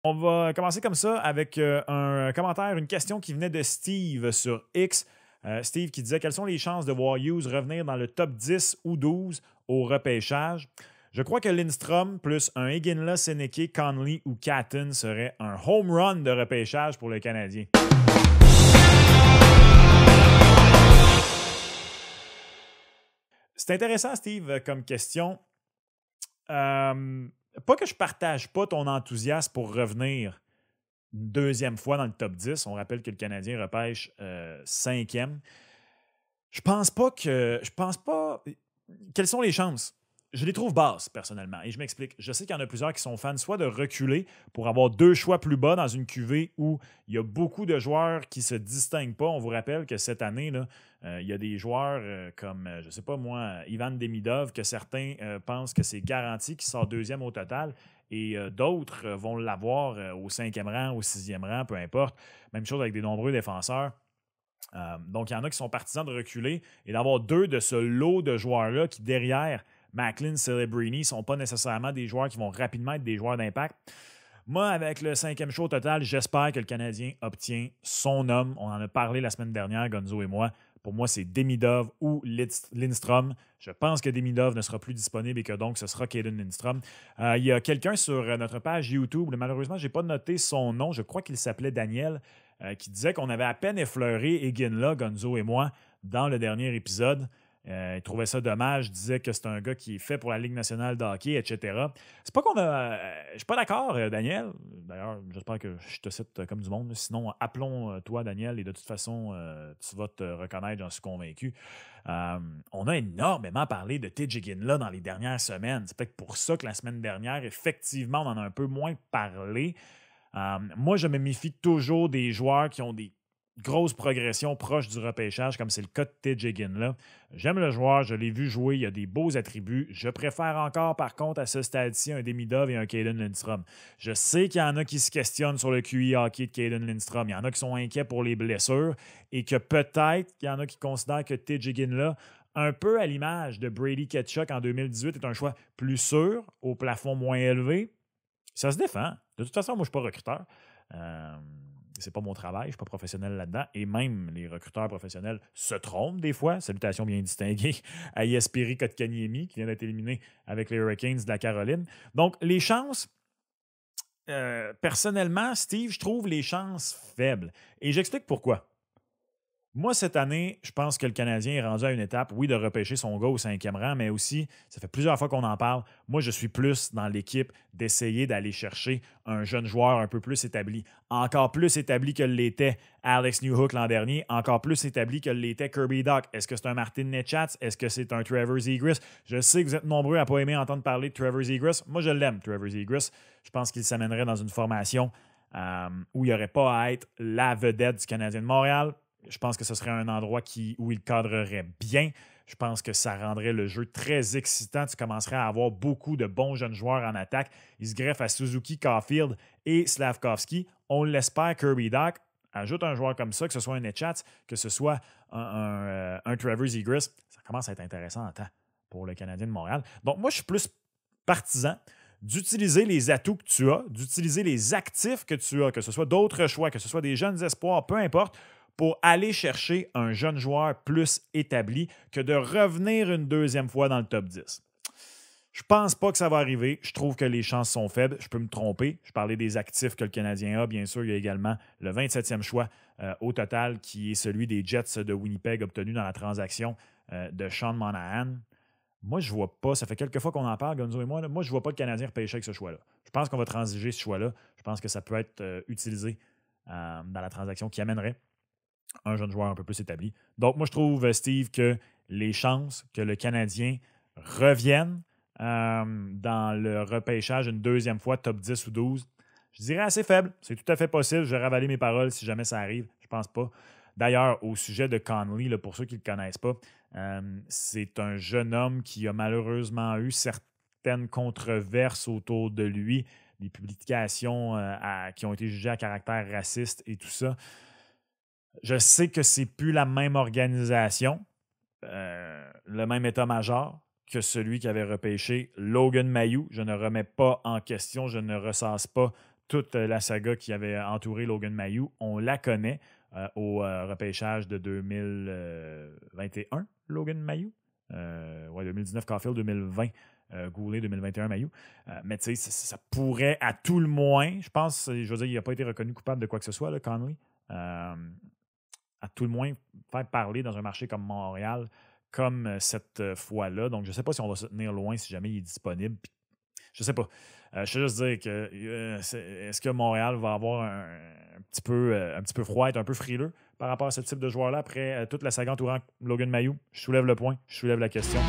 On va commencer comme ça avec un commentaire, une question qui venait de Steve sur X. Steve qui disait: quelles sont les chances de voir Hughes revenir dans le top 10 ou 12 au repêchage? Je crois que Lindstrom plus un Iginla, Seneke, Conley ou Catton serait un home run de repêchage pour le Canadien. C'est intéressant, Steve, comme question. Pas que je partage pas ton enthousiasme pour revenir une deuxième fois dans le top 10. On rappelle que le Canadien repêche 5e. Je pense pas. Quelles sont les chances? Je les trouve basses, personnellement. Et je m'explique. Je sais qu'il y en a plusieurs qui sont fans soit de reculer pour avoir 2 choix plus bas dans une QV où il y a beaucoup de joueurs qui ne se distinguent pas. On vous rappelle que cette année, là, il y a des joueurs comme, je ne sais pas moi, Ivan Demidov, que certains pensent que c'est garanti qu'il sort 2e au total. Et d'autres vont l'avoir au 5e rang, au 6e rang, peu importe. Même chose avec des nombreux défenseurs. Donc, il y en a qui sont partisans de reculer et d'avoir 2 de ce lot de joueurs-là qui, derrière Macklin, Celebrini, ne sont pas nécessairement des joueurs qui vont rapidement être des joueurs d'impact. Moi, avec le 5e choix au total, j'espère que le Canadien obtient son homme. On en a parlé la semaine dernière, Gonzo et moi. Pour moi, c'est Demidov ou Lindstrom. Je pense que Demidov ne sera plus disponible et que donc ce sera Caden Lindstrom. Il y a quelqu'un sur notre page YouTube, malheureusement, je n'ai pas noté son nom, je crois qu'il s'appelait Daniel, qui disait qu'on avait à peine effleuré Iginla, Gonzo et moi, dans le dernier épisode. Il trouvait ça dommage, disait que c'est un gars qui est fait pour la Ligue nationale de hockey, etc. C'est pas qu'on a. Je suis pas d'accord, Daniel. D'ailleurs, j'espère que je te cite comme du monde. Sinon, appelons-toi, Daniel, et de toute façon, tu vas te reconnaître, j'en suis convaincu. On a énormément parlé de TJ Iginla dans les dernières semaines. C'est peut-être pour ça que la semaine dernière, effectivement, on en a un peu moins parlé. Moi, je me méfie toujours des joueurs qui ont des grosses progressions proches du repêchage, comme c'est le cas de TJ Iginla. J'aime le joueur, je l'ai vu jouer, il a des beaux attributs. Je préfère encore, par contre, à ce stade-ci, un Demidov et un Caden Lindstrom. Je sais qu'il y en a qui se questionnent sur le QI hockey de Caden Lindstrom. Il y en a qui sont inquiets pour les blessures et que peut-être qu'il y en a qui considèrent que TJ Iginla, un peu à l'image de Brady Tkachuk en 2018, est un choix plus sûr, au plafond moins élevé. Ça se défend. De toute façon, moi, je ne suis pas recruteur. C'est pas mon travail, je ne suis pas professionnel là-dedans. Et même les recruteurs professionnels se trompent des fois. Salutations bien distinguées à Jesperi Kotkaniemi, qui vient d'être éliminé avec les Hurricanes de la Caroline. Donc, les chances, personnellement, Steve, je trouve les chances faibles. Et j'explique pourquoi. Moi, cette année, je pense que le Canadien est rendu à une étape, oui, de repêcher son gars au 5e rang, mais aussi, ça fait plusieurs fois qu'on en parle, moi, je suis plus dans l'équipe d'essayer d'aller chercher un jeune joueur un peu plus établi. Encore plus établi que l'était Alex Newhook l'an dernier, encore plus établi que l'était Kirby Dach. Est-ce que c'est un Martin Nechatz? Est-ce que c'est un Trevor Zegras? Je sais que vous êtes nombreux à ne pas aimer entendre parler de Trevor Zegras. Moi, je l'aime, Trevor Zegras. Je pense qu'il s'amènerait dans une formation où il n'y aurait pas à être la vedette du Canadien de Montréal. Je pense que ce serait un endroit où il cadrerait bien. Je pense que ça rendrait le jeu très excitant. Tu commencerais à avoir beaucoup de bons jeunes joueurs en attaque. Il se greffe à Suzuki, Caulfield et Slavkovski. On l'espère, Kirby Dach ajoute un joueur comme ça, que ce soit un Nechatz, que ce soit un Trevor Zegras. Ça commence à être intéressant en temps pour le Canadien de Montréal. Donc, moi, je suis plus partisan d'utiliser les atouts que tu as, d'utiliser les actifs que tu as, que ce soit d'autres choix, que ce soit des jeunes espoirs, peu importe, pour aller chercher un jeune joueur plus établi que de revenir une deuxième fois dans le top 10. Je pense pas que ça va arriver. Je trouve que les chances sont faibles. Je peux me tromper. Je parlais des actifs que le Canadien a. Bien sûr, il y a également le 27e choix au total, qui est celui des Jets de Winnipeg obtenu dans la transaction de Sean Monahan. Moi, je vois pas. Ça fait quelques fois qu'on en parle, Gonzo et moi. Là, moi, je vois pas le Canadien repêcher avec ce choix-là. Je pense qu'on va transiger ce choix-là. Je pense que ça peut être utilisé dans la transaction qui amènerait un jeune joueur un peu plus établi. Donc, moi, je trouve, Steve, que les chances que le Canadien revienne dans le repêchage une deuxième fois, top 10 ou 12, je dirais assez faible. C'est tout à fait possible. Je vais ravaler mes paroles si jamais ça arrive. Je pense pas. D'ailleurs, au sujet de Conley, là, pour ceux qui ne le connaissent pas, c'est un jeune homme qui a malheureusement eu certaines controverses autour de lui, des publications qui ont été jugées à caractère raciste et tout ça. Je sais que c'est plus la même organisation, le même état-major que celui qui avait repêché Logan Mailloux. Je ne remets pas en question, je ne ressasse pas toute la saga qui avait entouré Logan Mayou. On la connaît au repêchage de 2021, Logan Mayou. 2019 Caulfield, 2020 Goulet, 2021 Mayou. Mais tu sais, ça pourrait à tout le moins, je pense, je veux dire, il n'a pas été reconnu coupable de quoi que ce soit, là, Conley. À tout le moins, faire parler dans un marché comme Montréal, comme cette fois-là. Donc, je ne sais pas si on va se tenir loin si jamais il est disponible. Puis, je ne sais pas. Je sais juste dire que est-ce que Montréal va avoir un petit peu froid, être un peu frileux par rapport à ce type de joueur-là après toute la saga entourant Logan Mayou? Je soulève le point, je soulève la question.